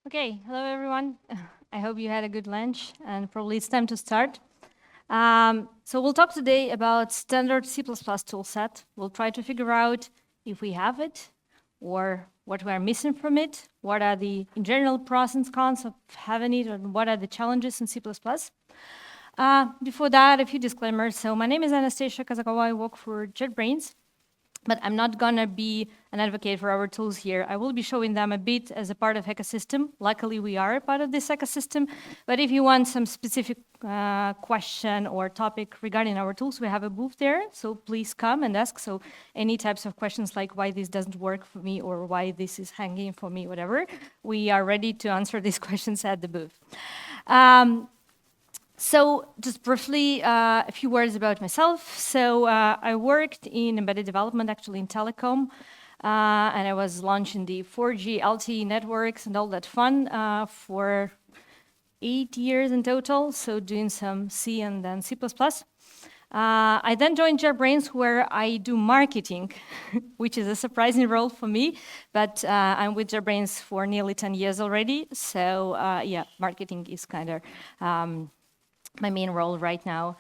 Okay, hello everyone. I hope you had a good lunch and probably it's time to start. So we'll talk today about standard C++ toolset. We'll try to figure out if we have it or what we are missing from it, what are the in general pros and cons of having it, and what are the challenges in C++. Before that, a few disclaimers. So my name is Anastasia Kazakova. I work for JetBrains. But I'm not going to be an advocate for our tools here. I will be showing them a bit as a part of ecosystem. Luckily, we are a part of this ecosystem. But if you want some specific question or topic regarding our tools, we have a booth there. So please come and ask. So any types of questions like why this doesn't work for me or why this is hanging for me, whatever, we are ready to answer these questions at the booth. So just briefly, a few words about myself. So I worked in embedded development, actually in telecom, and I was launching the 4G LTE networks and all that fun for 8 years in total, so doing some C and then C++. I then joined JetBrains, where I do marketing, which is a surprising role for me, but I'm with JetBrains for nearly 10 years already, so yeah, marketing is kind of my main role right now.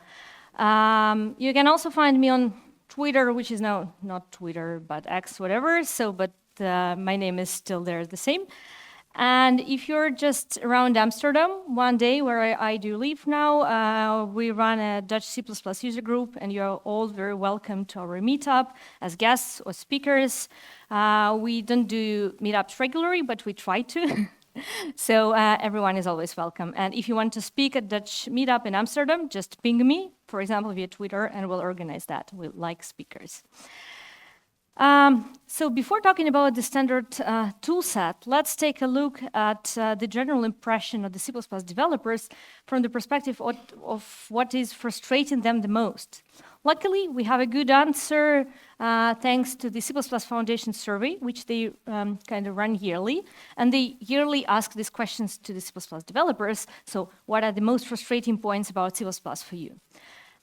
You can also find me on Twitter, which is now not Twitter, but X, whatever. So, but my name is still there the same. And if you're just around Amsterdam one day, where I do live now, we run a Dutch C++ user group, and you're all very welcome to our meetup as guests or speakers. We don't do meetups regularly, but we try to. So everyone is always welcome. And if you want to speak at Dutch meetup in Amsterdam, just ping me, for example, via Twitter, and we'll organize that. We like speakers. So before talking about the standard toolset, let's take a look at the general impression of the C++ developers from the perspective of what is frustrating them the most. Luckily, we have a good answer thanks to the C++ Foundation survey, which they kind of run yearly. And they yearly ask these questions to the C++ developers. So what are the most frustrating points about C++ for you?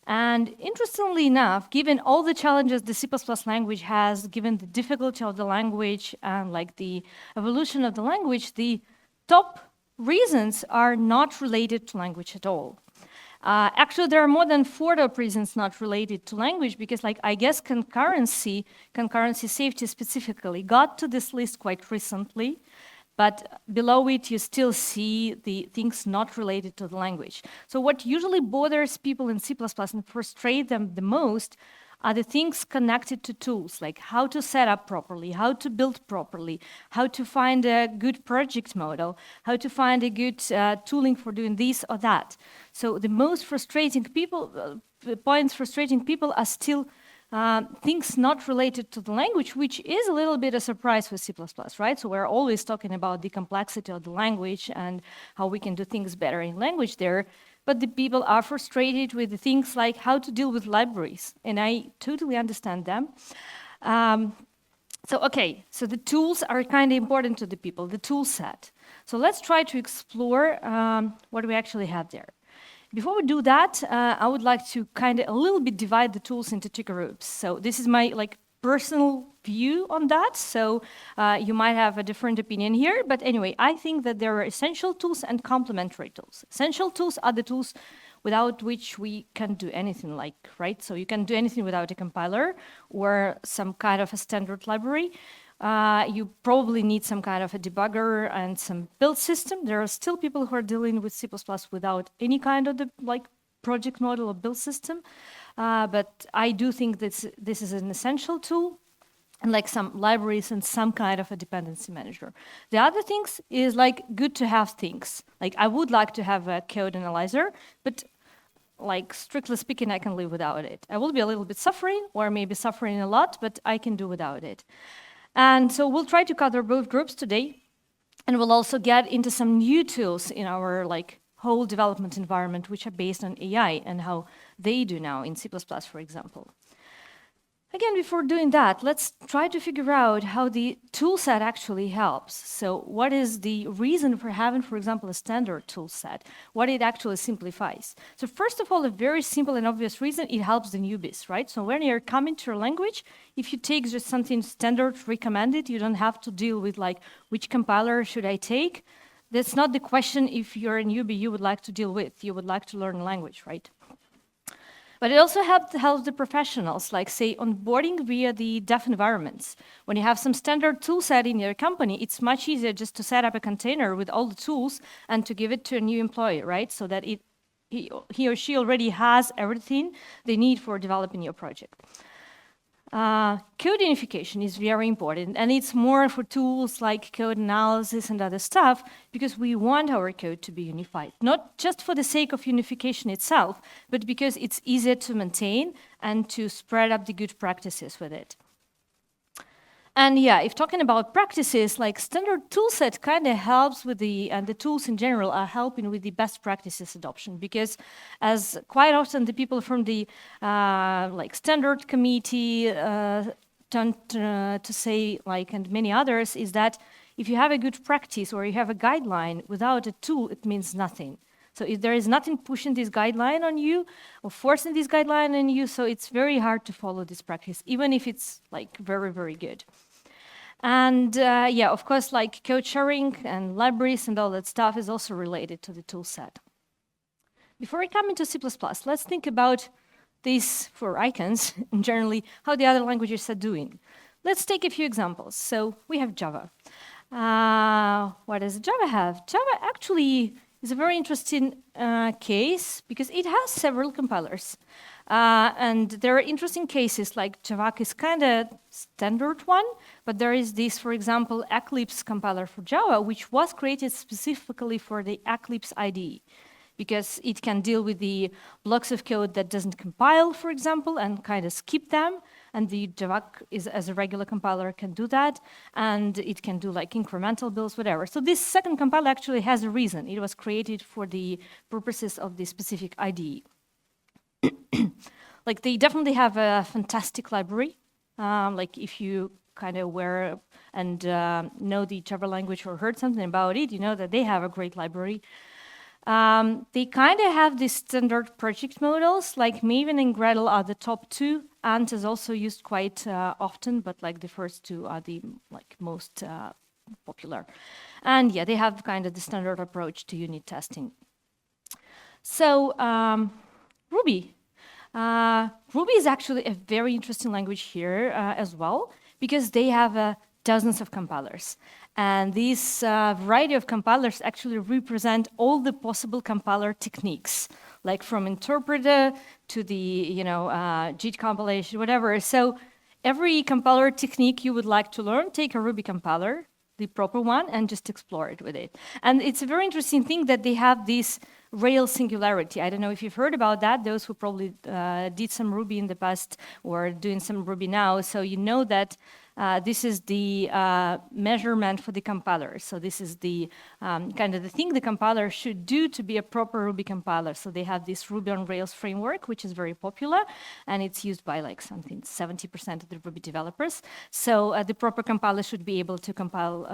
And interestingly enough, given all the challenges the C++ language has, given the difficulty of the language and like the evolution of the language, the top reasons are not related to language at all. Actually, there are more than 4 top reasons not related to language, because like I guess concurrency safety specifically, got to this list quite recently. But below it, you still see the things not related to the language. So what usually bothers people in C++ and frustrate them the most are the things connected to tools, like how to set up properly, how to build properly, how to find a good project model, how to find a good tooling for doing this or that. So the most frustrating points frustrating people are still things not related to the language, which is a little bit a surprise for C++, right? So we're always talking about the complexity of the language and how we can do things better in language there. But the people are frustrated with the things like how to deal with libraries. And I totally understand them. So the tools are kind of important to the people, the tool set. So let's try to explore what we actually have there. Before we do that, I would like to kind of a little bit divide the tools into 2 groups. So this is my personal view on that. So you might have a different opinion here. But anyway, I think that there are essential tools and complementary tools. Essential tools are the tools without which we can't do anything right? So you can do anything without a compiler or some kind of a standard library. You probably need some kind of a debugger and some build system. There are still people who are dealing with C++ without any kind of the project model or build system. But I do think that this is an essential tool, and some libraries and some kind of a dependency manager. The other things is good to have things. I would like to have a code analyzer, but strictly speaking, I can live without it. I will be a little bit suffering, or maybe suffering a lot, but I can do without it. And so we'll try to cover both groups today, and we'll also get into some new tools in our whole development environment, which are based on AI and how they do now in C++, for example. Again, before doing that, let's try to figure out how the toolset actually helps. So what is the reason for having, for example, a standard toolset? What it actually simplifies? So first of all, a very simple and obvious reason, it helps the newbies, right? So when you're coming to your language, if you take just something standard recommended, you don't have to deal with which compiler should I take. that's not the question if you're a newbie you would like to deal with. You would like to learn a language, right? But it also helps the professionals, like say onboarding via the dev environments. When you have some standard tool set in your company, it's much easier just to set up a container with all the tools and to give it to a new employee, right? So that he or she already has everything they need for developing your project. Code unification is very important, and it's more for tools like code analysis and other stuff, because we want our code to be unified, not just for the sake of unification itself, but because it's easier to maintain and to spread up the good practices with it. And yeah, if talking about practices, like standard toolset kind of helps with and the tools in general are helping with the best practices adoption, because as quite often the people from the like standard committee tend to say, like, and many others, is that if you have a good practice or you have a guideline without a tool, it means nothing. So if there is nothing pushing this guideline on you or forcing this guideline on you, so it's very hard to follow this practice, even if it's like very, very good. And yeah, of course, like code sharing and libraries and all that stuff is also related to the tool set. Before we come into C++, let's think about these 4 icons and generally how the other languages are doing. Let's take a few examples. So we have Java. What does Java have? Java actually is a very interesting case because it has several compilers. And there are interesting cases, like Java is kind of standard one, but there is this, for example, Eclipse compiler for Java, which was created specifically for the Eclipse IDE, because it can deal with the blocks of code that doesn't compile, for example, and kind of skip them. And the Java as a regular compiler can do that, and it can do like incremental builds, whatever. So this second compiler actually has a reason. It was created for the purposes of the specific IDE. Like they definitely have a fantastic library. Like if you kind of aware and know the Java language or heard something about it, you know that they have a great library. They kind of have these standard project models, like Maven and Gradle are the top 2. Ant is also used quite often, but like the first 2 are the like most popular. And yeah, they have kind of the standard approach to unit testing. So Ruby. Ruby is actually a very interesting language here as well, because they have dozens of compilers. And this variety of compilers actually represent all the possible compiler techniques, like from interpreter to the JIT compilation, whatever. So every compiler technique you would like to learn, take a Ruby compiler, the proper one, and just explore it with it. And it's a very interesting thing that they have this Rails singularity. I don't know if you've heard about that, those who probably did some Ruby in the past or doing some Ruby now. So you know that this is the measurement for the compiler. So this is the kind of the thing the compiler should do to be a proper Ruby compiler. So they have this Ruby on Rails framework, which is very popular, and it's used by like something 70% of the Ruby developers. So the proper compiler should be able to compile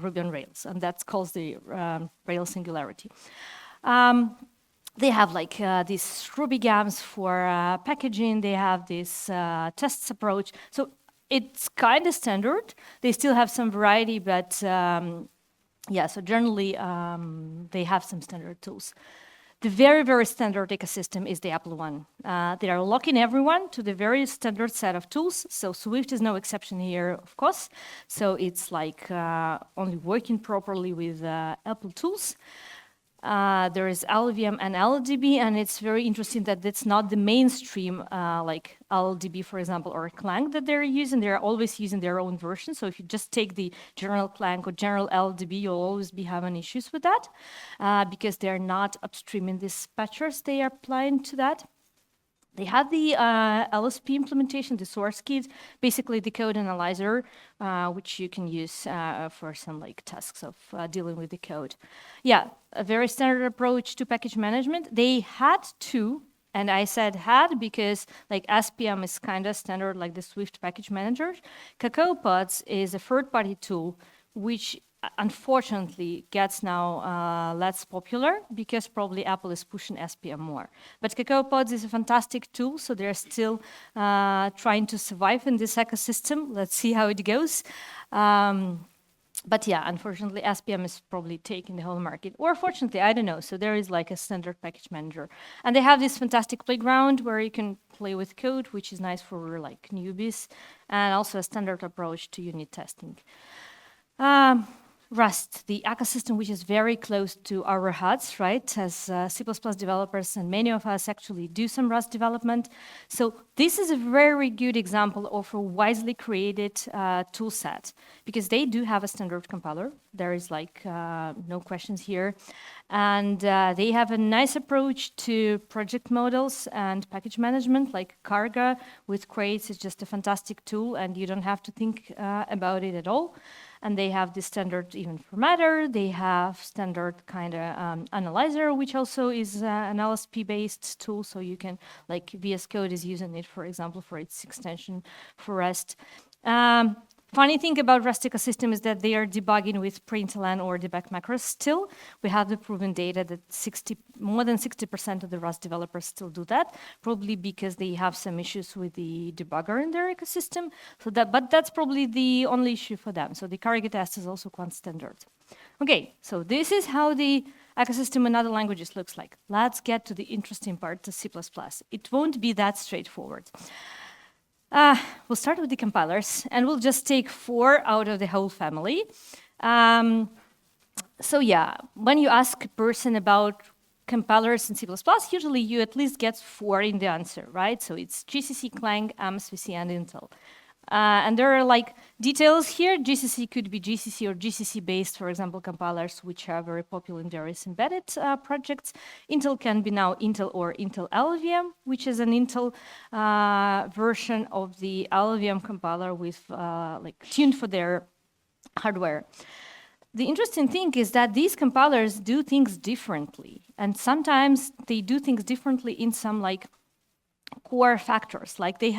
Ruby on Rails, and that's called the Rails singularity. They have like these Ruby gams for packaging. They have this tests approach. So it's kind of standard. They still have some variety, but yeah, so generally they have some standard tools. The very, very standard ecosystem is the Apple one. They are locking everyone to the very standard set of tools. So Swift is no exception here, of course. So it's like only working properly with Apple tools. There is LLVM and LLDB, and it's very interesting that it's not the mainstream like LLDB, for example, or Clank that they're using. They're always using their own version. So if you just take the general Clank or general LLDB, you'll always be having issues with that because they're not upstreaming these patchers they are applying to that. They have the LSP implementation, the source kit, basically the code analyzer, which you can use for some like tasks of dealing with the code. Yeah, a very standard approach to package management. They had to, and I said had because like SPM is kind of standard like the Swift package manager. CacaoPods is a third-party tool which unfortunately gets now less popular because probably Apple is pushing SPM more. But CacaoPods is a fantastic tool, so they're still trying to survive in this ecosystem. Let's see how it goes. But yeah, unfortunately, SPM is probably taking the whole market. Or fortunately, I don't know. So there is like a standard package manager. And they have this fantastic playground where you can play with code, which is nice for like newbies, and also a standard approach to unit testing. Rust, the ecosystem which is very close to our hearts, right? As C++ developers, and many of us actually do some Rust development. So this is a very good example of a wisely created tool set, because they do have a standard compiler. There is like no questions here. And they have a nice approach to project models and package management, like Carga with crates is just a fantastic tool, and you don't have to think about it at all. And they have the standard event formatter. They have standard kind of analyzer, which also is an LSP-based tool. So you can, like VS Code is using it, for example, for its extension for Rust. Funny thing about Rust ecosystem is that they are debugging with println or debug macros still. We have the proven data that more than 60% of the Rust developers still do that, probably because they have some issues with the debugger in their ecosystem. But that's probably the only issue for them. So the Carga test is also quite standard. Okay, so this is how the ecosystem in other languages looks like. Let's get to the interesting part, to C++. It won't be that straightforward. We'll start with the compilers, and we'll just take 4 out of the whole family. So yeah, when you ask a person about compilers in C++, usually you at least get 4 in the answer, right? So it's GCC, Clank, MSVC, and Intel. And there are like details here. GCC could be GCC or GCC-based, for example, compilers, which are very popular in various embedded projects. Intel can be now Intel or Intel LLVM, which is an Intel version of the LLVM compiler with like tuned for their hardware. The interesting thing is that these compilers do things differently, and sometimes they do things differently in some like core factors, like they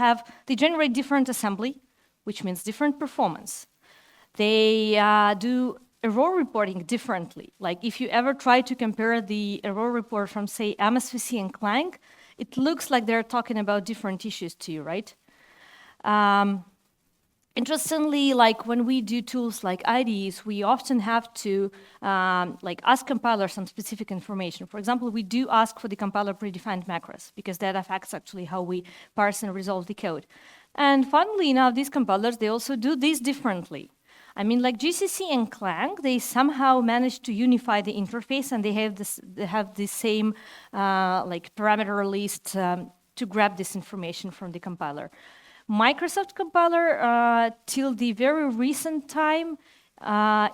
generate different assembly, which means different performance. They do error reporting differently. Like if you ever try to compare the error report from, say, MSVC and Clank, it looks like they're talking about different issues to you, right? Interestingly, like when we do tools like IDEs, we often have to like ask compiler some specific information. For example, we do ask for the compiler predefined macros, because that affects actually how we parse and resolve the code. And funnily enough, these compilers, they also do this differently. I mean, like GCC and Clank, they somehow managed to unify the interface, and they have the same like parameter list to grab this information from the compiler. Microsoft compiler, till the very recent time,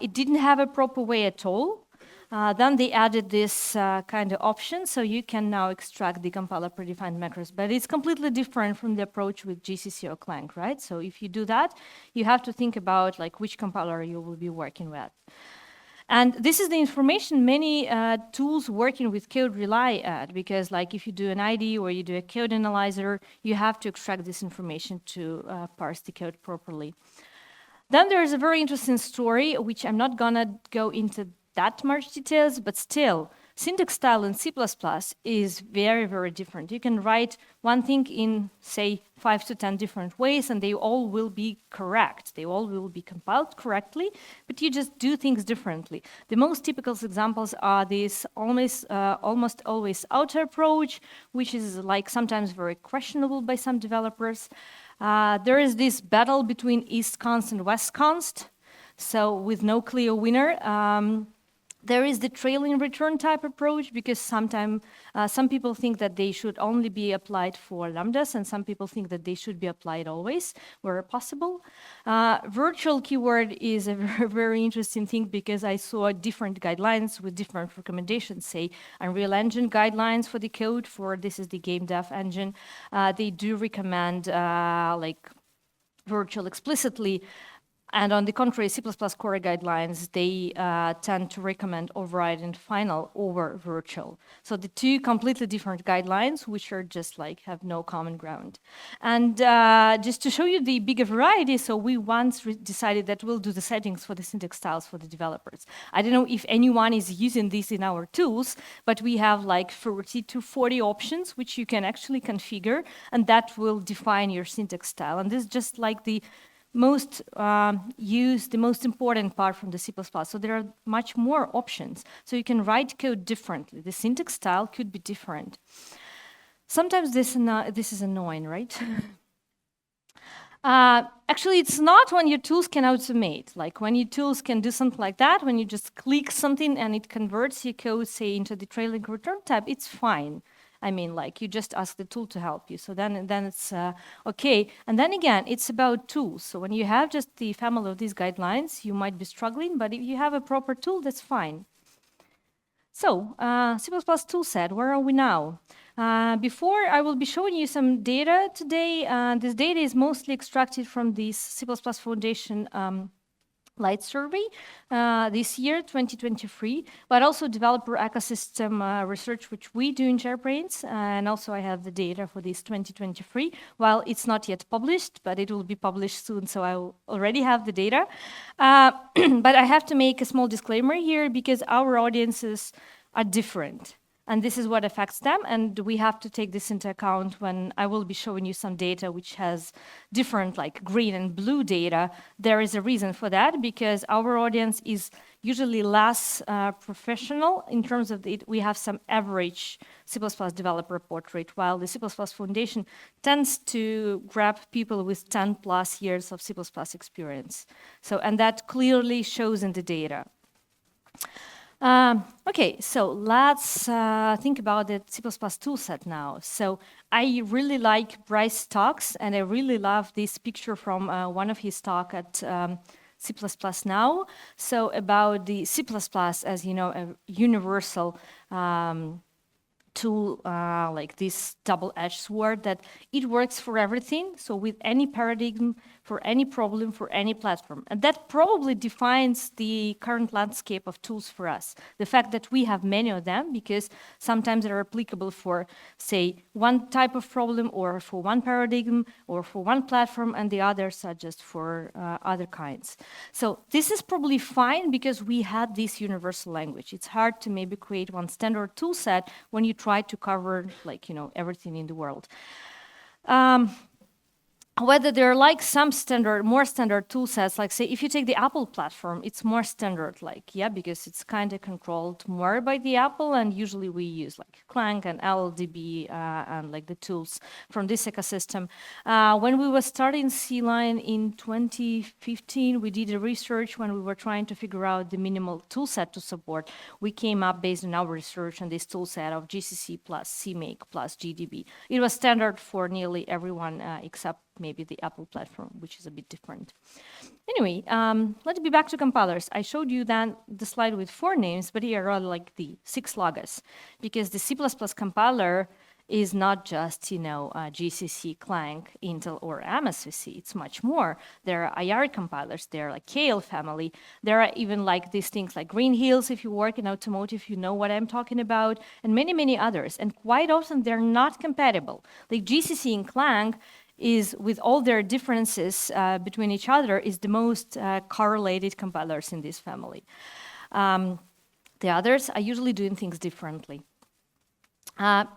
it didn't have a proper way at all. Then they added this kind of option, so you can now extract the compiler predefined macros. But it's completely different from the approach with GCC or Clank, right? So if you do that, you have to think about like which compiler you will be working with. And this is the information many tools working with code rely at, because like if you do an IDE or you do a code analyzer, you have to extract this information to parse the code properly. Then there's a very interesting story, which I'm not gonna go into that much details, but still, syntax style in C++ is very, very different. You can write one thing in, say, 5 to 10 different ways, and they all will be correct. They all will be compiled correctly, but you just do things differently. The most typical examples are this almost always auto approach, which is like sometimes very questionable by some developers. There is this battle between east const and west const, so with no clear winner. There is the trailing return type approach, because sometimes some people think that they should only be applied for lambdas, and some people think that they should be applied always where possible. Virtual keyword is a very, very interesting thing, because I saw different guidelines with different recommendations, say Unreal Engine guidelines for the code for this is the game dev engine. They do recommend like virtual explicitly. And on the contrary, C++ core guidelines, they tend to recommend override and final over virtual. So the two completely different guidelines, which are just like have no common ground. And just to show you the bigger variety, so we once decided that we'll do the settings for the syntax styles for the developers. I don't know if anyone is using this in our tools, but we have like 30 to 40 options, which you can actually configure, and that will define your syntax style. And this is just like the use the most important part from the C++. So there are much more options. So you can write code differently. The syntax style could be different. Sometimes this is annoying, right? Actually, it's not when your tools can automate. Like when your tools can do something like that, when you just click something and it converts your code, say, into the trailing return type, it's fine. I mean, like you just ask the tool to help you. So then it's okay. And then again, it's about tools. So when you have just the family of these guidelines, you might be struggling. But if you have a proper tool, that's fine. So C++ toolset, where are we now? Before, I will be showing you some data today. This data is mostly extracted from this C++ Foundation Light Survey this year, 2023, but also developer ecosystem research, which we do in JetBrains. And also I have the data for this 2023. While it's not yet published, but it will be published soon, so I already have the data. But I have to make a small disclaimer here because our audiences are different. And this is what affects them, and we have to take this into account when I will be showing you some data which has different, like green and blue data. There is a reason for that, because our audience is usually less professional in terms of we have some average C++ developer portrait, while the C++ Foundation tends to grab people with 10 plus years of C++ experience. So, and that clearly shows in the data. Okay, so let's think about the C++ toolset now. So I really like Bryce talks, and I really love this picture from one of his talk at C++ Now. So about the C++, as you know, a universal tool, like this double-edged sword, that it works for everything. So with any paradigm, for any problem, for any platform. And that probably defines the current landscape of tools for us. The fact that we have many of them, because sometimes they're applicable for, say, one type of problem, or for one paradigm, or for one platform, and the others are just for other kinds. So this is probably fine because we had this universal language. It's hard to maybe create one standard tool set when you try to cover, like, you know, everything in the world. Whether they're like some standard, more standard tool sets, like say, if you take the Apple platform, it's more standard, like, yeah, because it's kind of controlled more by the Apple, and usually we use like Clank and LLDB and like the tools from this ecosystem. When we were starting C-Line in 2015, we did a research when we were trying to figure out the minimal tool set to support. We came up based on our research on this tool set of GCC plus CMake plus GDB. It was standard for nearly everyone except maybe the Apple platform, which is a bit different. Anyway, let's be back to compilers. I showed you then the slide with 4 names, but here are like the 6 logos, because the C++ compiler is not just, you know, GCC, Clank, Intel, or MSVC. It's much more. There are IR compilers. There are like KL family. There are even like these things like Green Hills. If you work in automotive, you know what I'm talking about, and many, many others. And quite often they're not compatible. Like GCC and Clank is, with all their differences between each other, is the most correlated compilers in this family. The others are usually doing things differently.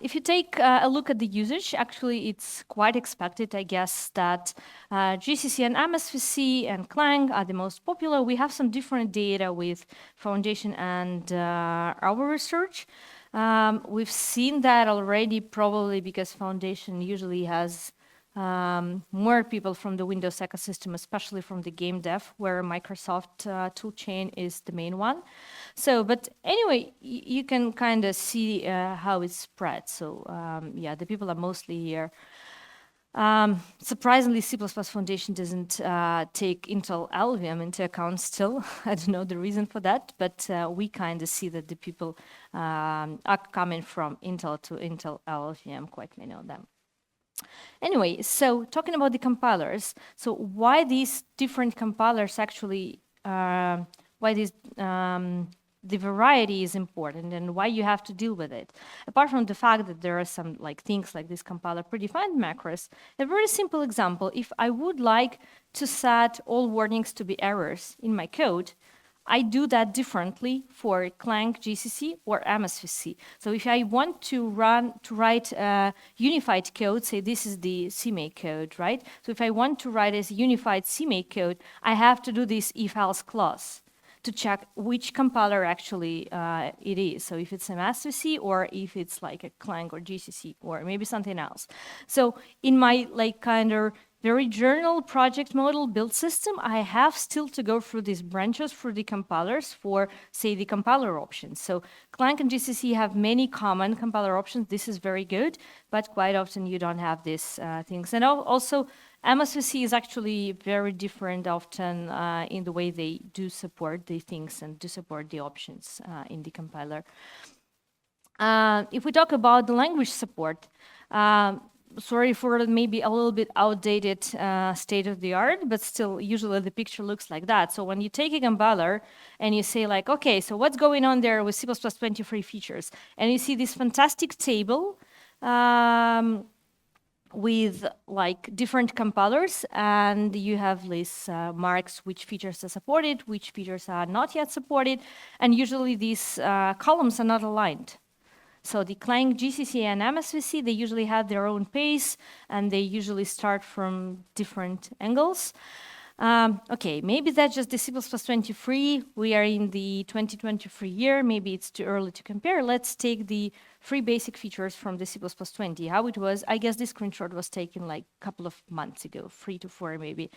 If you take a look at the usage, actually it's quite expected, I guess, that GCC and MSVC and Clang are the most popular. We have some different data with Foundation and our research. We've seen that already, probably because Foundation usually has more people from the Windows ecosystem, especially from the game dev, where Microsoft toolchain is the main one. So, but anyway, you can kind of see how it's spread. So, yeah, the people are mostly here. Surprisingly, C++ Foundation doesn't take Intel LVM into account still. I don't know the reason for that, but we kind of see that the people are coming from Intel to Intel LVM, quite many of them. Anyway, so talking about the compilers, so why these different compilers actually, why these, the variety is important and why you have to deal with it. Apart from the fact that there are some like things like this compiler predefined macros, a very simple example, if I would like to set all warnings to be errors in my code, I do that differently for Clank GCC or MSVC. So if I want to write unified code, say this is the CMake code, right? So if I want to write as unified CMake code, I have to do this if-else clause to check which compiler actually it is. So if it's MSVC or if it's like a Clank or GCC or maybe something else. So in my like kind of very general project model build system, I have still to go through these branches for the compilers for, say, the compiler options. So Clank and GCC have many common compiler options. This is very good, but quite often you don't have these things. And also, MSVC is actually very different often in the way they do support the things and do support the options in the compiler. If we talk about the language support, sorry for maybe a little bit outdated state of the art, but still usually the picture looks like that. So when you take a compiler and you say like, okay, so what's going on there with C++23 features? And you see this fantastic table with like different compilers, and you have these marks which features are supported, which features are not yet supported, and usually these columns are not aligned. So the Clank, GCC, and MSVC, they usually have their own pace, and they usually start from different angles. Okay, maybe that's just the C++23. We are in the 2023 year. Maybe it's too early to compare. Let's take the 3 basic features from the C++20. How it was, I guess this screenshot was taken like a couple of months ago, 3 to 4 maybe.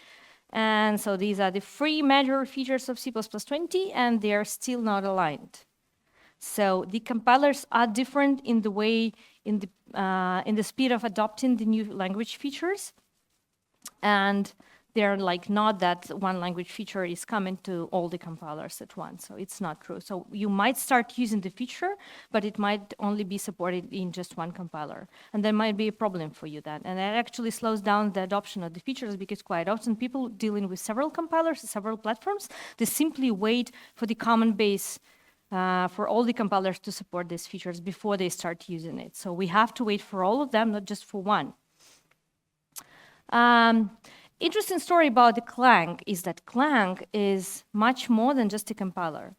And so these are the 3 major features of C++20, and they are still not aligned. So the compilers are different in the way, in the speed of adopting the new language features, and they're like not that one language feature is coming to all the compilers at once. So it's not true. So you might start using the feature, but it might only be supported in just one compiler, and there might be a problem for you then. And that actually slows down the adoption of the features, because quite often people dealing with several compilers, several platforms, they simply wait for the common base for all the compilers to support these features before they start using it. So we have to wait for all of them, not just for one. Interesting story about the Clank is that Clank is much more than just a compiler.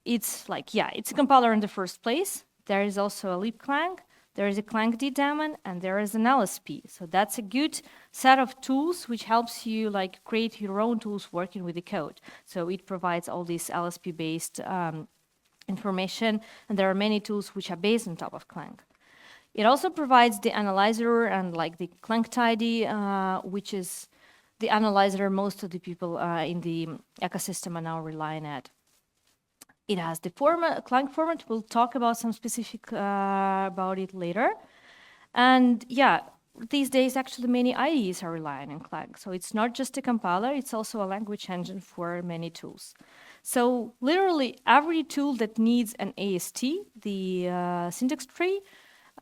It's like, yeah, it's a compiler in the first place. There is also a libclank. There is a Clank daemon, and there is an LSP. So that's a good set of tools which helps you like create your own tools working with the code. So it provides all this LSP-based information, and there are many tools which are based on top of Clank. It also provides the analyzer and like the Clank tidy, which is the analyzer most of the people in the ecosystem are now relying at. It has the format, Clank format. We'll talk about some specific about it later. And yeah, these days actually many IDEs are relying on Clank. So it's not just a compiler, it's also a language engine for many tools. So literally every tool that needs an AST, the syntax tree,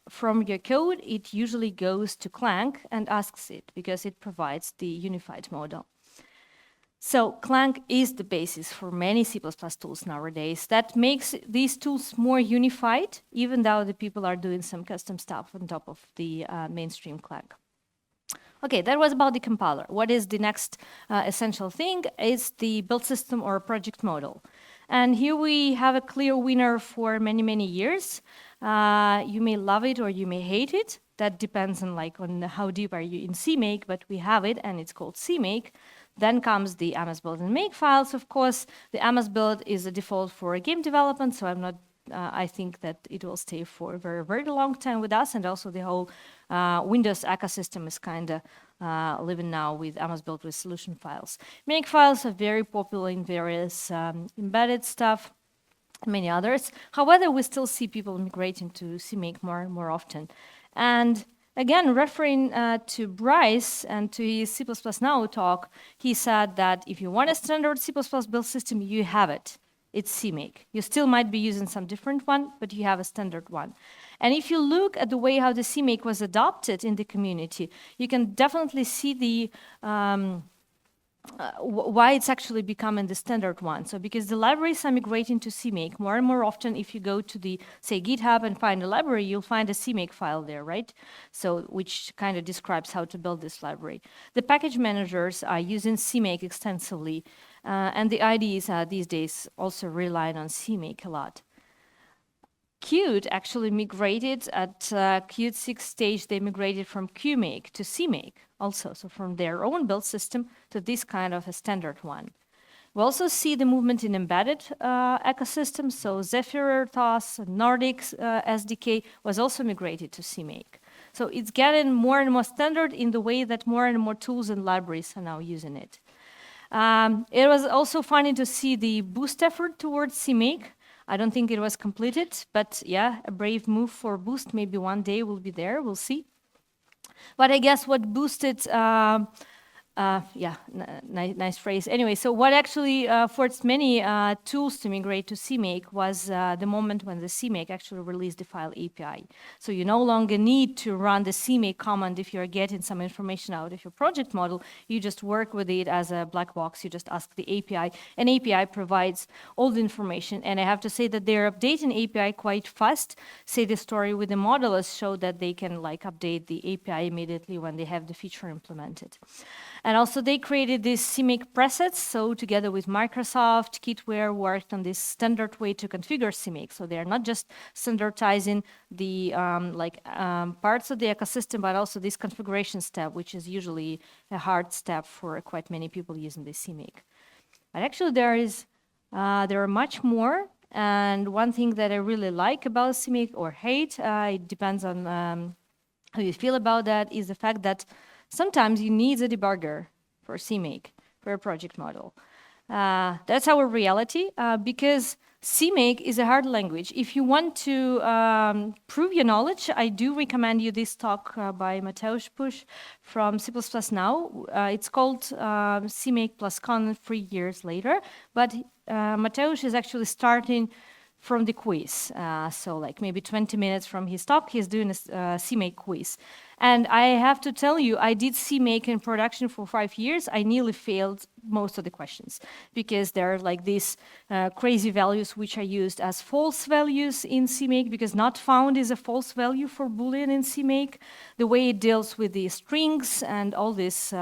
from your code, it usually goes to Clank and asks it, because it provides the unified model. So Clank is the basis for many C++ tools nowadays. That makes these tools more unified, even though the people are doing some custom stuff on top of the mainstream Clank. Okay, that was about the compiler. What is the next essential thing? Is the build system or project model. And here we have a clear winner for many, many years. You may love it or you may hate it. That depends on how deep are you in CMake, but we have it, and it's called CMake. Then comes the MS-build and make files. Of course, the MS-build is a default for game development, so I think that it will stay for a very, very long time with us, and also the whole Windows ecosystem is kind of living now with MS-build with solution files. Make files are very popular in various embedded stuff, many others. However, we still see people migrating to CMake more and more often. And again, referring to Bryce and to his C++ Now talk, he said that if you want a standard C++ build system, you have it. It's CMake. You still might be using some different one, but you have a standard one. And if you look at the way how the CMake was adopted in the community, you can definitely see the why it's actually becoming the standard one. So because the libraries are migrating to CMake more and more often, if you go to the, say, GitHub and find a library, you'll find a CMake file there, right? So which kind of describes how to build this library. The package managers are using CMake extensively. And the IDEs these days also rely on CMake a lot. Qt actually migrated at Qt 6 stage, they migrated from QMake to CMake also, so from their own build system to this kind of a standard one. We also see the movement in embedded ecosystems, so Zephyr, TOS, Nordic SDK was also migrated to CMake. So it's getting more and more standard in the way that more and more tools and libraries are now using it. It was also funny to see the boost effort towards CMake. I don't think it was completed, but yeah, a brave move for Boost. Maybe one day we'll be there, we'll see. But I guess what boosted, nice phrase. Anyway, so what actually forced many tools to migrate to CMake was the moment when the CMake actually released the file API. So you no longer need to run the CMake command if you're getting some information out of your project model. You just work with it as a black box. You just ask the API, and API provides all the information. And I have to say that they're updating API quite fast. Say the story with the Modelist showed that they can update the API immediately when they have the feature implemented. And also they created these CMake presets. So together with Microsoft, Kitware worked on this standard way to configure CMake. So they're not just standardizing the parts of the ecosystem, but also this configuration step, which is usually a hard step for quite many people using the CMake. But actually there are much more. And one thing that I really like about CMake or hate, it depends on how you feel about that, is the fact that sometimes you need a debugger for CMake, for a project model. That's our reality, because CMake is a hard language. If you want to prove your knowledge, I do recommend you this talk by Mateusz Push from C++ Now. It's called CMake plus Con 3 years later, but Mateusz is actually starting from the quiz. So maybe 20 minutes from his talk, he's doing a CMake quiz. And I have to tell you, I did CMake in production for 5 years. I nearly failed most of the questions because there are these crazy values which are used as false values in CMake, because not found is a false value for Boolean in CMake. The way it deals with the strings and all these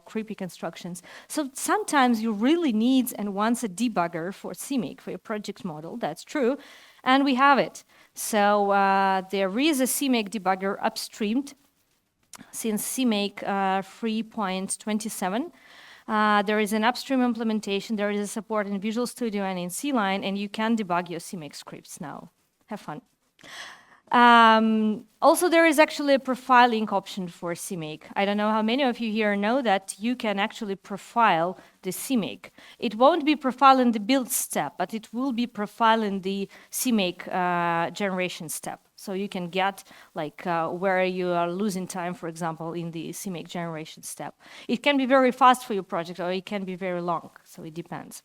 creepy constructions. So sometimes you really need and wants a debugger for CMake, for your project model. That's true. And we have it. So there is a CMake debugger upstreamed since CMake 3.27. There is an upstream implementation. There is a support in Visual Studio and in C-Line, and you can debug your CMake scripts now. Have fun. Also, there is actually a profiling option for CMake. I don't know how many of you here know that you can actually profile the CMake. It won't be profiling the build step, but it will be profiling the CMake generation step. So you can get where you are losing time, for example, in the CMake generation step. It can be very fast for your project, or it can be very long, so it depends.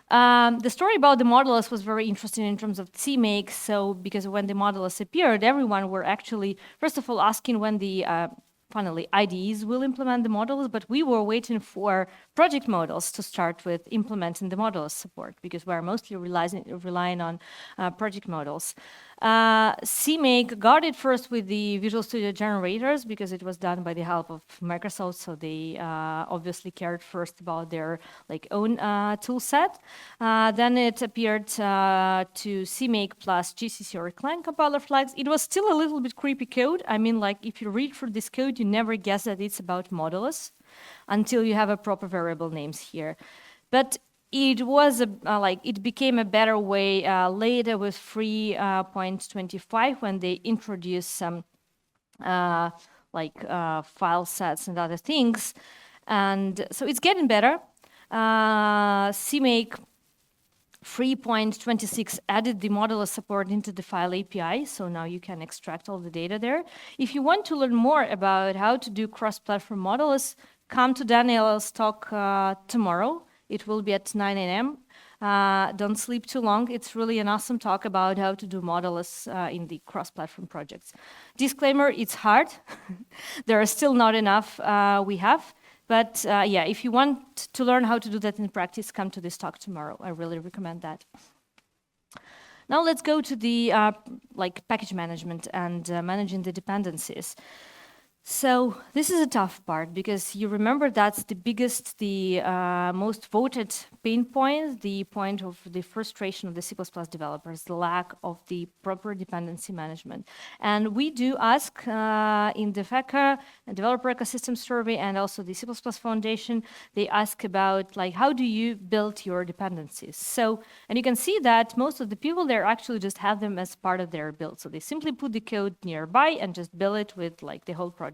The story about the Modelist was very interesting in terms of CMake. So because when the Modelist appeared, everyone were actually, first of all, asking when the finally IDEs will implement the models, but we were waiting for project models to start with implementing the Modelist support, because we're mostly relying on project models. CMake got it first with the Visual Studio generators because it was done by the help of Microsoft, so they obviously cared first about their own tool set. Then it appeared to CMake plus GCC or Clank compiler flags. It was still a little bit creepy code. I mean, if you read through this code, you never guess that it's about Modelist until you have a proper variable names here. But it was it became a better way later with 3.25 when they introduced some file sets and other things, and so it's getting better. CMake 3.26 added the Modelist support into the file API, so now you can extract all the data there. If you want to learn more about how to do cross-platform Modelist, come to Daniel's talk tomorrow. It will be at 9 a.m. Don't sleep too long. It's really an awesome talk about how to do Modelist in the cross-platform projects. Disclaimer, it's hard. There are still not enough we have. But yeah, if you want to learn how to do that in practice, come to this talk tomorrow. I really recommend that. Now let's go to the package management and managing the dependencies. So this is a tough part because you remember that's the biggest, the most voted pain point, the point of the frustration of the C++ developers, the lack of the proper dependency management. And we do ask in the FECA Developer Ecosystem Survey and also the C++ Foundation, they ask about like, how do you build your dependencies? So, and you can see that most of the people there actually just have them as part of their build. So they simply put the code nearby and just build it with like the whole project.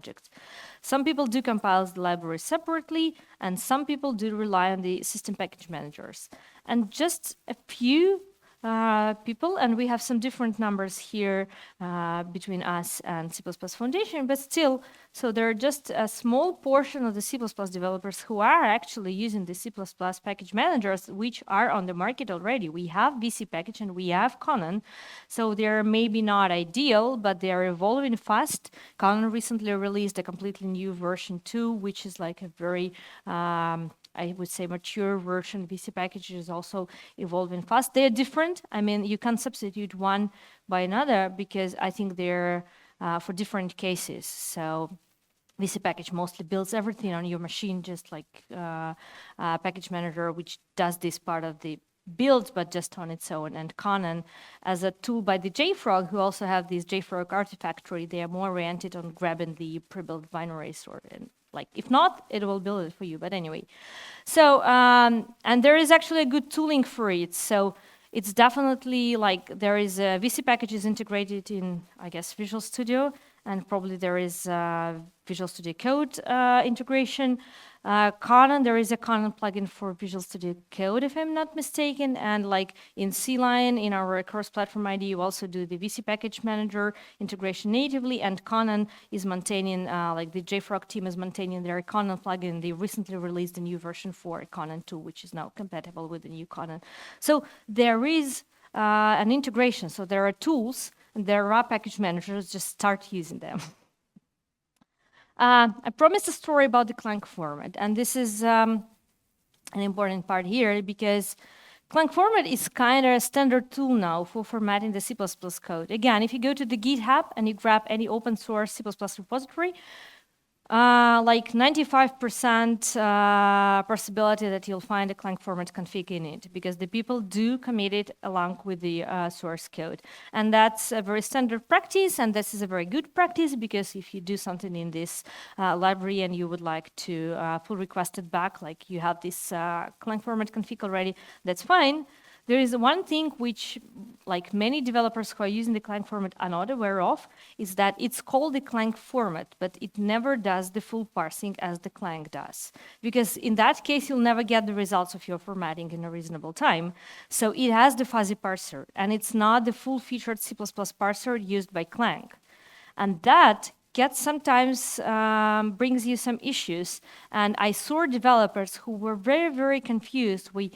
Some people do compile the library separately, and some people do rely on the system package managers. And just a few people, and we have some different numbers here between us and C++ Foundation, but still, so there are just a small portion of the C++ developers who are actually using the C++ package managers, which are on the market already. We have VC package and we have Conan, so they're maybe not ideal, but they are evolving fast. Conan recently released a completely new version 2, which is like a very I would say mature version. VC package is also evolving fast. They're different. I mean, you can't substitute one by another because I think they're for different cases. So VC package mostly builds everything on your machine, just like package manager, which does this part of the build, but just on its own. And Conan, as a tool by the JFrog, who also have this JFrog artifactory, they are more oriented on grabbing the pre-built binaries or like, if not, it will build it for you. But anyway, so, and there is actually a good tooling for it. So it's definitely like there is VC packages integrated in, I guess, Visual Studio, and probably there is Visual Studio Code integration. Conan, there is a Conan plugin for Visual Studio Code, if I'm not mistaken. And like in CLine, in our cross-platform ID, you also do the VC package manager integration natively. And Conan is maintaining, like the JFrog team is maintaining their Conan plugin. They recently released a new version for Conan 2, which is now compatible with the new Conan. So there is an integration. So there are tools and there are package managers, just start using them. I promised a story about the Clank format, and this is an important part here because Clank format is kind of a standard tool now for formatting the C++ code. Again, if you go to the GitHub and you grab any open source C++ repository, like 95% possibility that you'll find a Clank format config in it, because the people do commit it along with the source code. And that's a very standard practice, and this is a very good practice, because if you do something in this library and you would like to pull request it back, like you have this Clank format config already, that's fine. There is one thing which, like many developers who are using the Clank format are not aware of, is that it's called the Clank format, but it never does the full parsing as the Clank does. Because in that case, you'll never get the results of your formatting in a reasonable time. So it has the fuzzy parser, and it's not the full-featured C++ parser used by Clank. And that sometimes brings you some issues. And I saw developers who were very, very confused with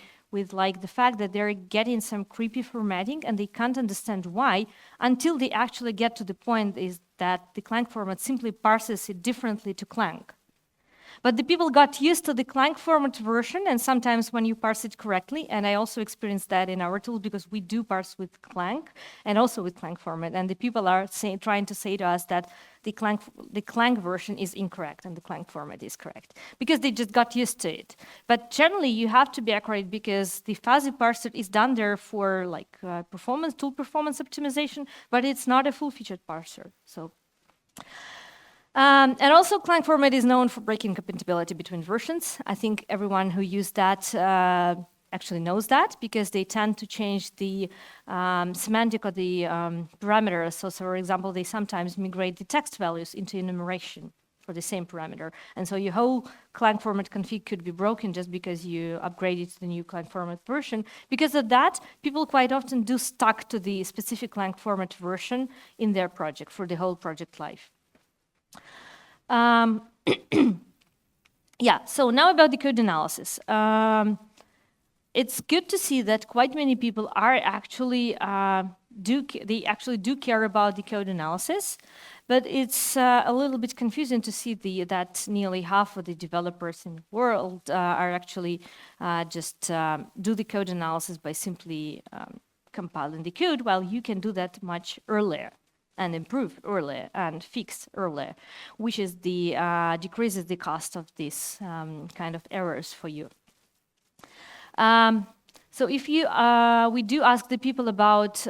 like the fact that they're getting some creepy formatting and they can't understand why until they actually get to the point is that the Clank format simply parses it differently to Clank. But the people got used to the Clank format version, and sometimes when you parse it correctly, and I also experienced that in our tool because we do parse with Clank and also with Clank format, and the people are trying to say to us that the Clank version is incorrect and the Clank format is correct because they just got used to it. But generally, you have to be accurate because the fuzzy parser is done there for like tool performance optimization, but it's not a full-featured parser. So. And also, Clank format is known for breaking compatibility between versions. I think everyone who used that actually knows that because they tend to change the semantic of the parameters. So, for example, they sometimes migrate the text values into enumeration for the same parameter. And so your whole Clank format config could be broken just because you upgraded to the new Clank format version. Because of that, people quite often do stuck to the specific Clank format version in their project for the whole project life. Yeah, so now about the code analysis. It's good to see that quite many people are actually do care about the code analysis, but it's a little bit confusing to see that nearly half of the developers in the world are actually just do the code analysis by simply compiling the code, while you can do that much earlier. and improve earlier and fix earlier, which is the decreases the cost of these kind of errors for you. So if you, we do ask the people about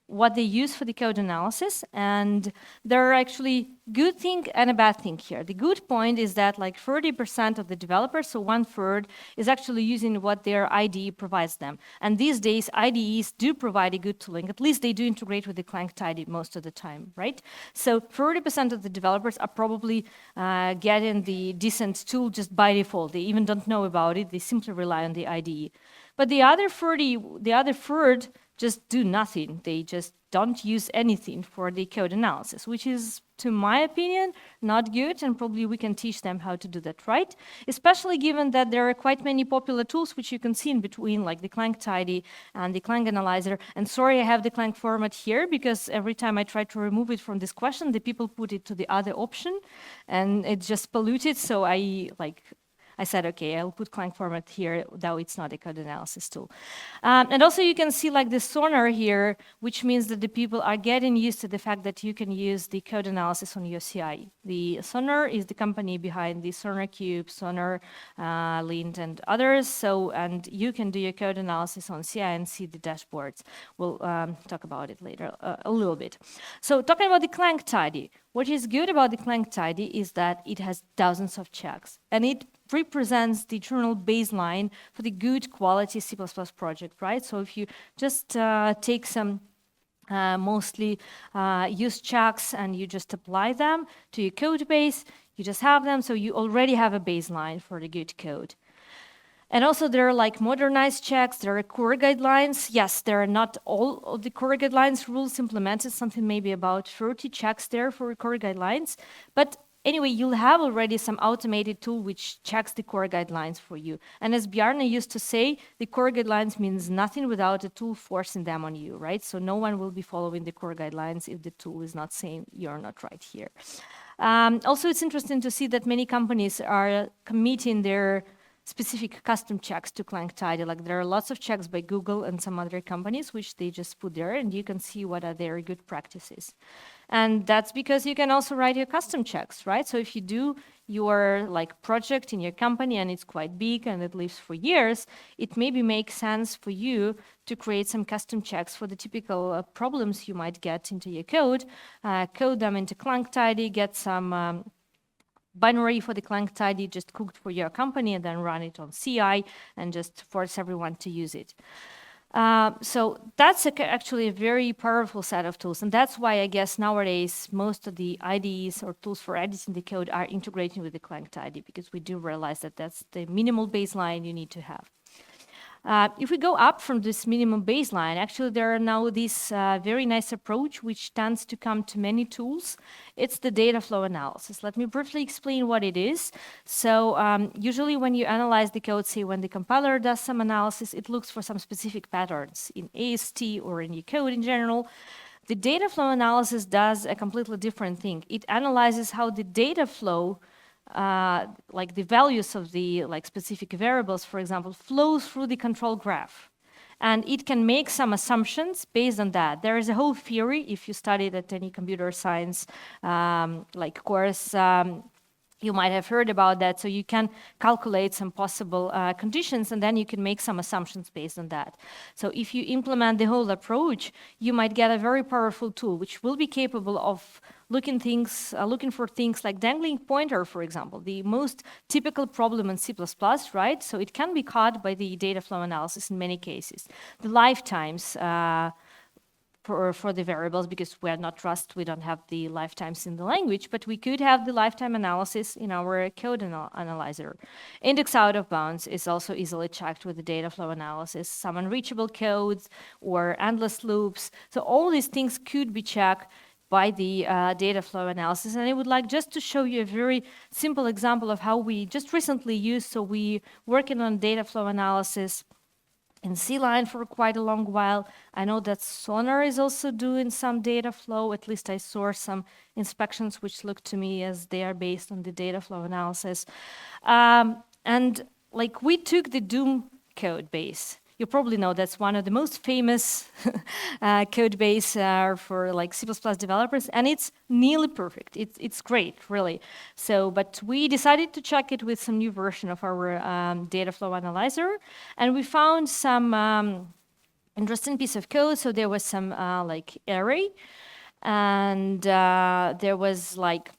what they use for the code analysis, and there are actually good thing and a bad thing here. The good point is that like 30% of the developers, so 1/3, is actually using what their IDE provides them. And these days, IDEs do provide a good tooling. At least they do integrate with the Clank IDE most of the time, right? So 30% of the developers are probably getting the decent tool just by default. They even don't know about it. They simply rely on the IDE. But the other 30, just do nothing. They just don't use anything for the code analysis, which is, to my opinion, not good, and probably we can teach them how to do that right, especially given that there are quite many popular tools which you can see in between, like the Clank Tidy and the Clank Analyzer. And sorry, I have the Clank format here, because every time I try to remove it from this question, the people put it to the other option, and it's just polluted, so I said, okay, I'll put Clank format here, though it's not a code analysis tool. And also you can see like the sonar here, which means that the people are getting used to the fact that you can use the code analysis on your CI. The Sonar is the company behind the Sonar Cube, Sonar, Lint, and others. So, and you can do your code analysis on CI and see the dashboards. We'll talk about it later a little bit. So talking about the Clank Tidy, what is good about the Clank Tidy is that it has thousands of checks, and it represents the general baseline for the good quality C++ project, right? So if you just take some mostly used checks and you just apply them to your code base, you just have them, so you already have a baseline for the good code. And also there are like modernized checks, there are core guidelines. Yes, there are not all of the core guidelines rules implemented, something maybe about 30 checks there for core guidelines. But anyway, you'll have already some automated tool which checks the core guidelines for you. And as Bjarne used to say, the core guidelines means nothing without a tool forcing them on you, right? So no one will be following the core guidelines if the tool is not saying you're not right here. Also, it's interesting to see that many companies are committing their specific custom checks to Clank Tidy. Like there are lots of checks by Google and some other companies which they just put there, and you can see what are their good practices. And that's because you can also write your custom checks, right? So if you do your like project in your company and it's quite big and it lives for years, it maybe makes sense for you to create some custom checks for the typical problems you might get into your code, code them into Clank Tidy, get some binary for the Clank Tidy just cooked for your company, and then run it on CI and just force everyone to use it. So that's actually a very powerful set of tools, and that's why I guess nowadays most of the IDEs or tools for editing the code are integrating with the Clank Tidy, because we do realize that that's the minimal baseline you need to have. If we go up from this minimum baseline, actually there are now this very nice approach which tends to come to many tools. It's the data flow analysis. Let me briefly explain what it is. So usually when you analyze the code, say when the compiler does some analysis, it looks for some specific patterns in AST or in your code in general. The data flow analysis does a completely different thing. It analyzes how the data flow, like the values of the specific variables, for example, flows through the control graph. And it can make some assumptions based on that. There is a whole theory, if you studied at any computer science course, you might have heard about that. So you can calculate some possible conditions, and then you can make some assumptions based on that. So if you implement the whole approach, you might get a very powerful tool which will be capable of looking for things like dangling pointer, for example, the most typical problem in C++, right? So it can be caught by the data flow analysis in many cases. The lifetimes for the variables, because we are not Rust, we don't have the lifetimes in the language, but we could have the lifetime analysis in our code analyzer. Index out of bounds is also easily checked with the data flow analysis, some unreachable codes or endless loops. So all these things could be checked by the data flow analysis. And I would like just to show you a very simple example of how we just recently used. So we working on data flow analysis in C-line for quite a long while. I know that Sonar is also doing some data flow. At least I saw some inspections which look to me as they are based on the data flow analysis. And like we took the Doom code base. You probably know that's one of the most famous code base for like C++ developers, and it's nearly perfect. It's great, really. So, but we decided to check it with some new version of our data flow analyzer, and we found some interesting piece of code. So there was some like array, and there was like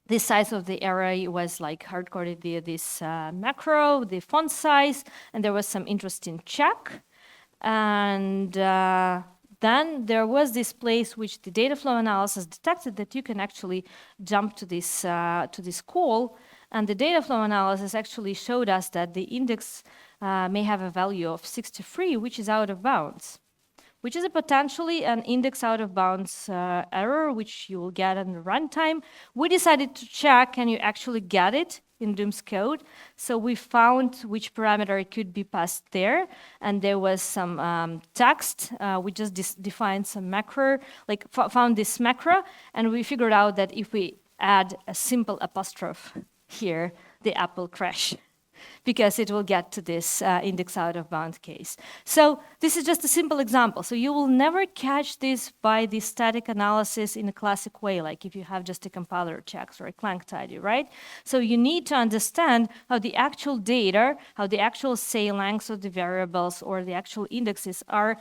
the size of the array was like hard-coded via this macro, the font size, and there was some interesting check. And then there was this place which the data flow analysis detected that you can actually jump to this call, and the data flow analysis actually showed us that the index may have a value of 63, which is out of bounds, which is a potentially an index out of bounds error, which you will get in the runtime. We decided to check, can you actually get it in Doom's code? So we found which parameter could be passed there, and there was some text. We just defined some macro, like found this macro, and we figured out that if we add a simple apostrophe here, the app will crash, because it will get to this index out of bound case. So this is just a simple example. So you will never catch this by the static analysis in a classic way, like if you have just a compiler checks or a Clank tidy, right? So you need to understand how the actual data, how the actual, say, lengths of the variables or the actual indexes are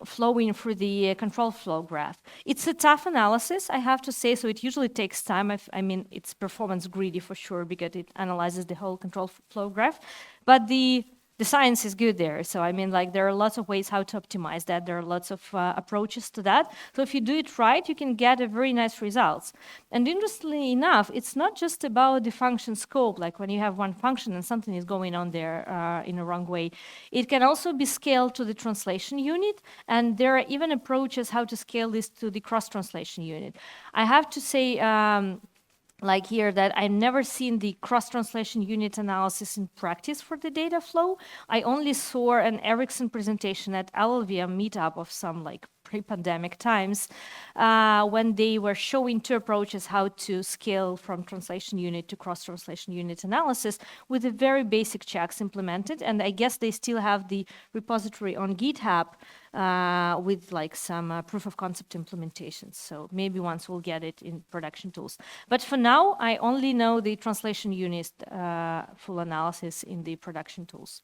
flowing through the control flow graph. It's a tough analysis, I have to say, so it usually takes time. I mean, it's performance greedy for sure because it analyzes the whole control flow graph, but the science is good there. So I mean, like, there are lots of ways how to optimize that. There are lots of approaches to that. So if you do it right, you can get a very nice results. And interestingly enough, it's not just about the function scope, like when you have one function and something is going on there in a wrong way. It can also be scaled to the translation unit, and there are even approaches how to scale this to the cross-translation unit. I have to say, like here, that I've never seen the cross-translation unit analysis in practice for the data flow. I only saw an Ericsson presentation at LLVM meetup of some like pre-pandemic times when they were showing two approaches how to scale from translation unit to cross-translation unit analysis with a very basic checks implemented. And I guess they still have the repository on GitHub with like some proof of concept implementations. So maybe once we'll get it in production tools. But for now, I only know the translation unit full analysis in the production tools.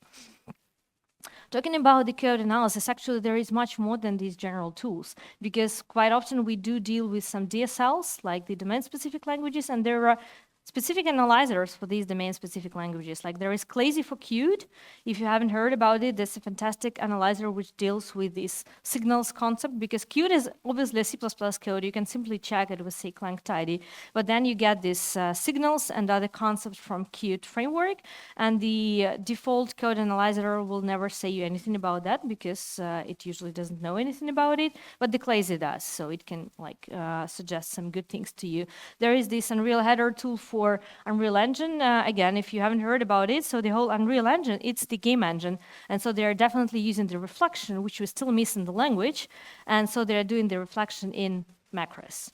Talking about the code analysis, actually there is much more than these general tools, because quite often we do deal with some DSLs, like the domain-specific languages, and there are specific analyzers for these domain-specific languages. Like there is Clazy for Qt. If you haven't heard about it, that's a fantastic analyzer which deals with this signals concept, because Qt is obviously a C++ code. You can simply check it with, say, Clank tidy, but then you get these signals and other concepts from Qt framework, and the default code analyzer will never say you anything about that, because it usually doesn't know anything about it, but the Clazy does, so it can like suggest some good things to you. There is this Unreal header tool for Unreal Engine. Again, if you haven't heard about it, so the whole Unreal Engine, it's the game engine. And so they're definitely using the reflection, which we still miss in the language. And so they're doing the reflection in macros.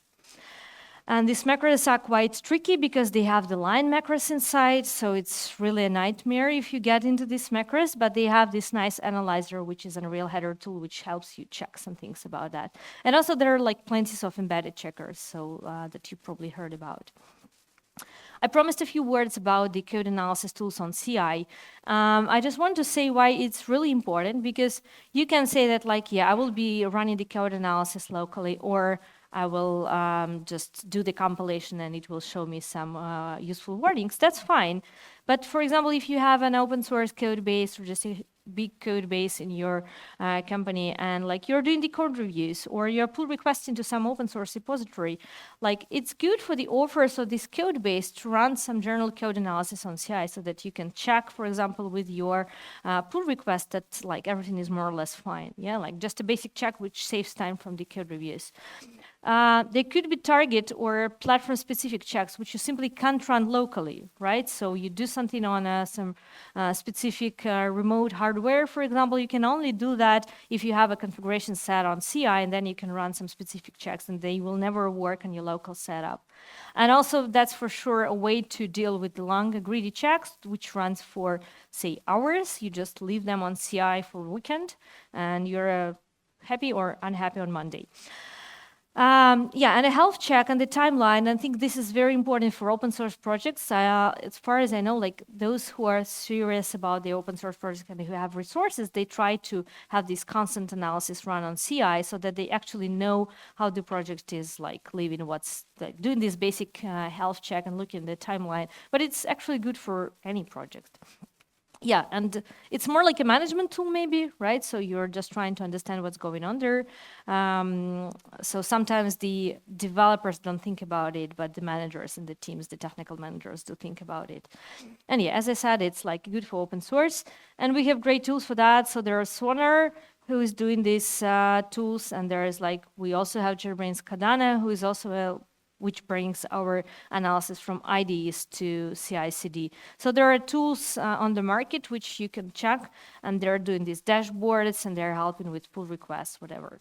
And these macros are quite tricky because they have the line macros inside, so it's really a nightmare if you get into these macros, but they have this nice analyzer, which is an Unreal header tool, which helps you check some things about that. And also there are like plenty of embedded checkers, so that you probably heard about. I promised a few words about the code analysis tools on CI. I just want to say why it's really important, because you can say that, like, yeah, I will be running the code analysis locally, or I will just do the compilation and it will show me some useful wordings. That's fine. But for example, if you have an open source code base or just a big code base in your company, and like you're doing the code reviews or you're pull requesting to some open source repository, like it's good for the authors of this code base to run some general code analysis on CI so that you can check, for example, with your pull request that like everything is more or less fine. Yeah, like just a basic check which saves time from the code reviews. They could be target or platform-specific checks, which you simply can't run locally, right? So you do something on some specific remote hardware, for example, you can only do that if you have a configuration set on CI, and then you can run some specific checks, and they will never work on your local setup. And also, that's for sure a way to deal with the long, greedy checks, which runs for, say, hours. You just leave them on CI for a weekend, and you're happy or unhappy on Monday. Yeah, and a health check on the timeline. I think this is very important for open source projects. As far as I know, like those who are serious about the open source project and who have resources, they try to have this constant analysis run on CI so that they actually know how the project is like living, what's like doing this basic health check and looking at the timeline. But it's actually good for any project. Yeah, and it's more like a management tool maybe, right? So you're just trying to understand what's going on there. So sometimes the developers don't think about it, but the managers and the teams, the technical managers do think about it. And yeah, as I said, it's like good for open source. And we have great tools for that. So there's Swanner, who is doing these tools. And there is like, we also have JetBrains Kadana, who is also which brings our analysis from IDEs to CI/CD. So there are tools on the market which you can check, and they're doing these dashboards, and they're helping with pull requests, whatever.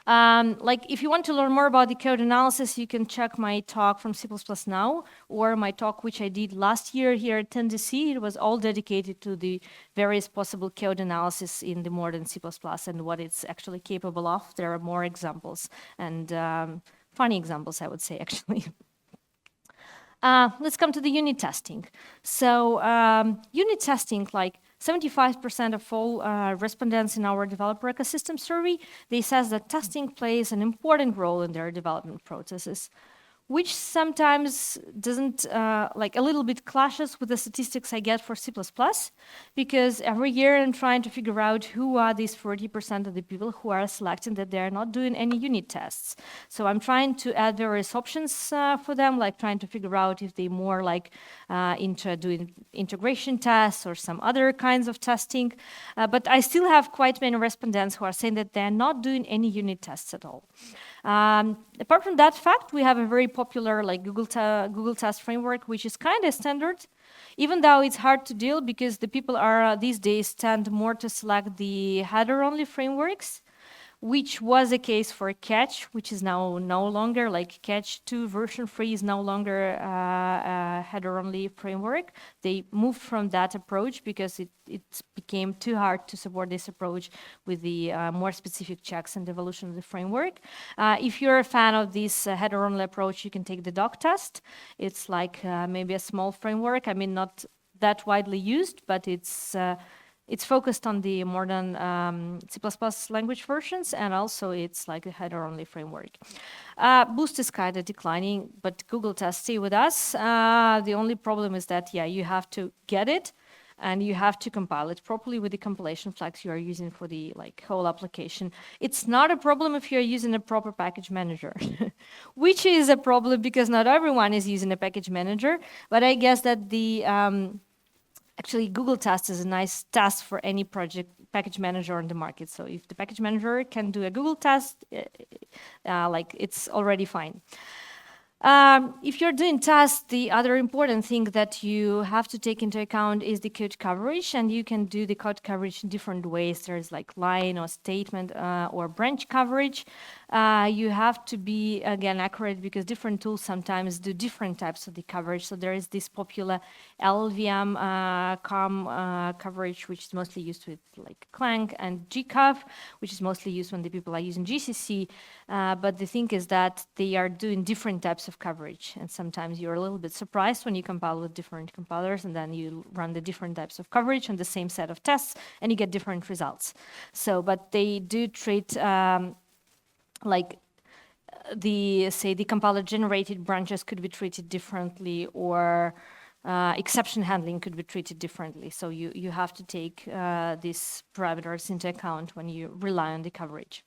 Like if you want to learn more about the code analysis, you can check my talk from C++ Now, or my talk which I did last year here at NDC. It was all dedicated to the various possible code analysis in the modern C++ and what it's actually capable of. There are more examples, and funny examples, I would say, actually. Let's come to the unit testing. So unit testing, like 75% of all respondents in our developer ecosystem survey, they says that testing plays an important role in their development processes, which sometimes doesn't, like a little bit clashes with the statistics I get for C++, because every year I'm trying to figure out who are these 40% of the people who are selecting that they're not doing any unit tests. So I'm trying to add various options for them, like trying to figure out if they're more like into doing integration tests or some other kinds of testing. But I still have quite many respondents who are saying that they're not doing any unit tests at all. Apart from that fact, we have a very popular like Google test framework, which is kind of standard, even though it's hard to deal because the people are these days tend more to select the header-only frameworks, which was a case for Catch, which is now no longer, like Catch 2 version 3 is no longer a header-only framework. They moved from that approach because it became too hard to support this approach with the more specific checks and evolution of the framework. If you're a fan of this header-only approach, you can take the doc test. It's like maybe a small framework. I mean, not that widely used, but it's focused on the modern C++ language versions, and also it's like a header-only framework. Boost is kind of declining, but Google tests stay with us. The only problem is that, yeah, you have to get it, and you have to compile it properly with the compilation flags you are using for the like whole application. It's not a problem if you're using a proper package manager, which is a problem because not everyone is using a package manager, but I guess that the actually, Google Test is a nice test for any project package manager on the market. So if the package manager can do a Google test, like it's already fine. If you're doing tests, the other important thing that you have to take into account is the code coverage, and you can do the code coverage in different ways. There's like line or statement or branch coverage. You have to be, again, accurate because different tools sometimes do different types of the coverage. So there is this popular LLVM COM coverage, which is mostly used with like Clank, and GCOV, which is mostly used when the people are using GCC. But the thing is that they are doing different types of coverage, and sometimes you're a little bit surprised when you compile with different compilers, and then you run the different types of coverage on the same set of tests, and you get different results. So, but they do treat like the compiler generated branches could be treated differently, or exception handling could be treated differently. So you have to take these parameters into account when you rely on the coverage.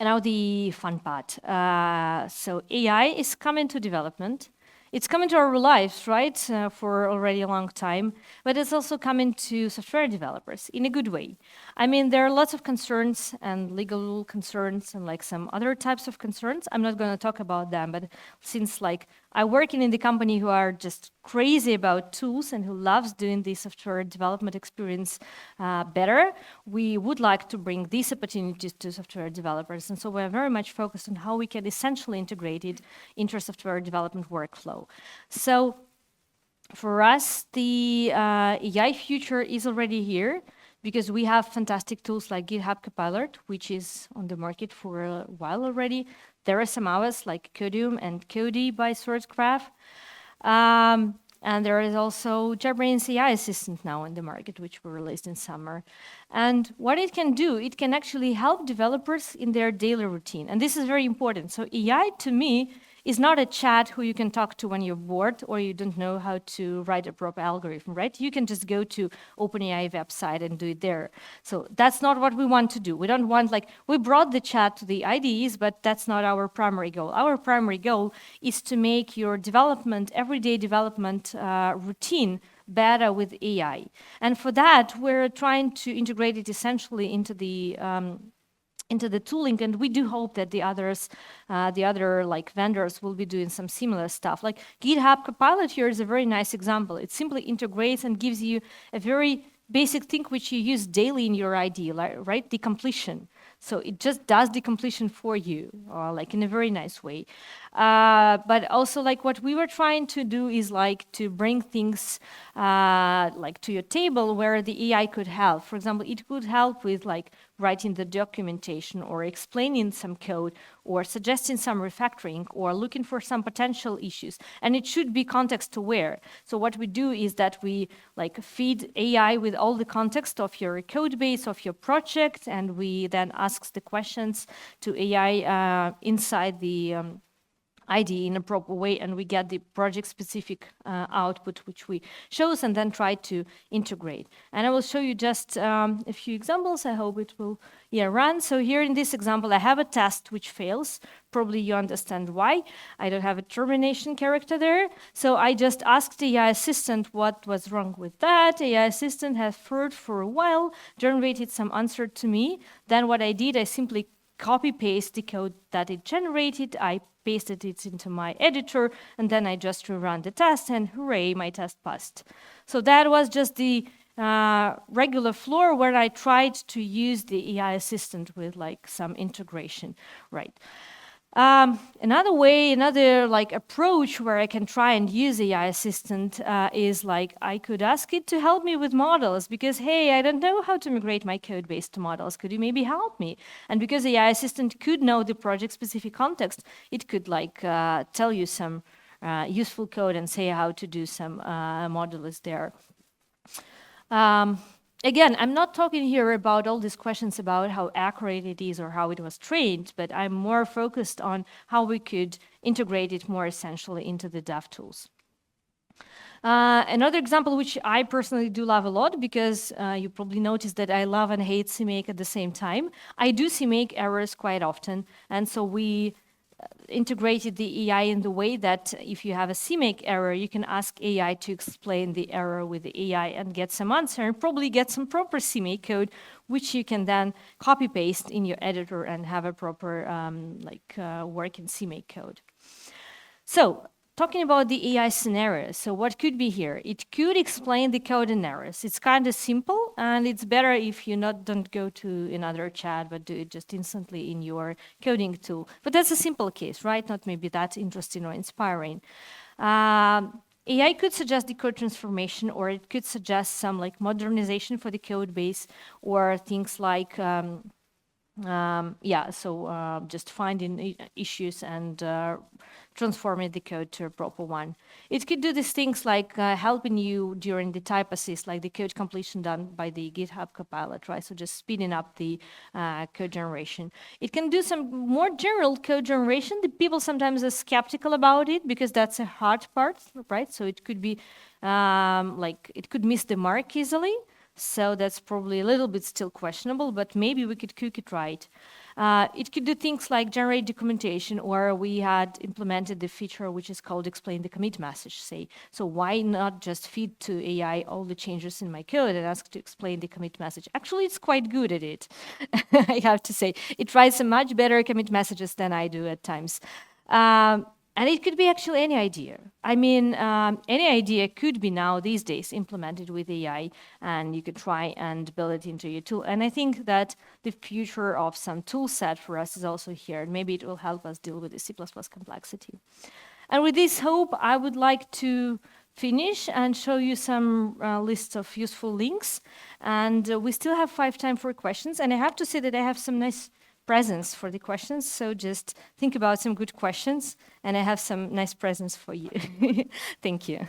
And now the fun part. So AI is coming to development, It's come into our lives, right, for already a long time, but it's also come into software developers in a good way. I mean, there are lots of concerns and legal concerns and like some other types of concerns. I'm not going to talk about them, but since like I work in the company who are just crazy about tools and who loves doing the software development experience better, we would like to bring these opportunities to software developers. And so we're very much focused on how we can essentially integrate it into our software development workflow. So for us, the AI future is already here because we have fantastic tools like GitHub Copilot, which is on the market for a while already. There are some others like Codium and Cody by SourceGraph. And there is also JetBrains AI Assistant now in the market, which we released in summer. And what it can do, it can actually help developers in their daily routine. And this is very important. So AI, to me, is not a chat who you can talk to when you're bored or you don't know how to write a proper algorithm, right? You can just go to OpenAI website and do it there. So that's not what we want to do. We don't want, like, we brought the chat to the IDEs, but that's not our primary goal. Our primary goal is to make your development, everyday development routine better with AI. And for that, we're trying to integrate it essentially into the tooling, and we do hope that the other like vendors will be doing some similar stuff. Like GitHub Copilot here is a very nice example. It simply integrates and gives you a very basic thing which you use daily in your IDE, right? Decompletion. So it just does decompletion for you, like in a very nice way. But also, like what we were trying to do is like to bring things like to your table where the AI could help. For example, it could help with like writing the documentation or explaining some code or suggesting some refactoring or looking for some potential issues. And it should be context aware. So what we do is that we like feed AI with all the context of your code base of your project, and we then ask the questions to AI inside the IDE in a proper way, and we get the project-specific output which we shows and then try to integrate. And I will show you just a few examples. I hope it will run. So here in this example, I have a test which fails. Probably you understand why. I don't have a termination character there. So I just asked the AI assistant what was wrong with that. AI assistant has heard for a while, generated some answer to me. Then what I did, I simply copy-paste the code that it generated. I pasted it into my editor, and then I just rerun the test, and hooray, my test passed. So that was just the regular floor where I tried to use the AI assistant with like some integration, right? Another way, another like approach where I can try and use AI assistant is like I could ask it to help me with models because, hey, I don't know how to migrate my code base to models. Could you maybe help me? And because AI assistant could know the project specific context, it could like tell you some useful code and say how to do some Modelist there. Again, I'm not talking here about all these questions about how accurate it is or how it was trained, but I'm more focused on how we could integrate it more essentially into the dev tools. Another example which I personally do love a lot, because you probably noticed that I love and hate CMake at the same time. I do CMake errors quite often, and so we integrated the AI in the way that if you have a CMake error, you can ask AI to explain the error with the AI and get some answer and probably get some proper CMake code, which you can then copy-paste in your editor and have a proper working CMake code. So, talking about the AI scenarios, so what could be here? It could explain the code in errors. It's kind of simple, and it's better if you don't go to another chat, but do it just instantly in your coding tool. But that's a simple case, right? Not maybe that interesting or inspiring. AI could suggest the code transformation, or it could suggest some like modernization for the code base, or things like just finding issues and transforming the code to a proper one. It could do these things like helping you during the type assist, like the code completion done by the GitHub Copilot, right? So just speeding up the code generation. It can do some more general code generation. The people sometimes are skeptical about it because that's a hard part, right? So it could be it could miss the mark easily. So that's probably a little bit still questionable, but maybe we could cook it right. It could do things like generate documentation, or we had implemented the feature which is called explain the commit message, say. So why not just feed to AI all the changes in my code and ask to explain the commit message? Actually, it's quite good at it, I have to say. It writes a much better commit messages than I do at times. And it could be actually any idea. I mean, any idea could be now these days implemented with AI, and you could try and build it into your tool. And I think that the future of some tool set for us is also here. And maybe it will help us deal with the C++ complexity. And with this hope, I would like to finish and show you some lists of useful links. And we still have time for questions. And I have to say that I have some nice presents for the questions, so just think about some good questions, and I have some nice presents for you. Thank you.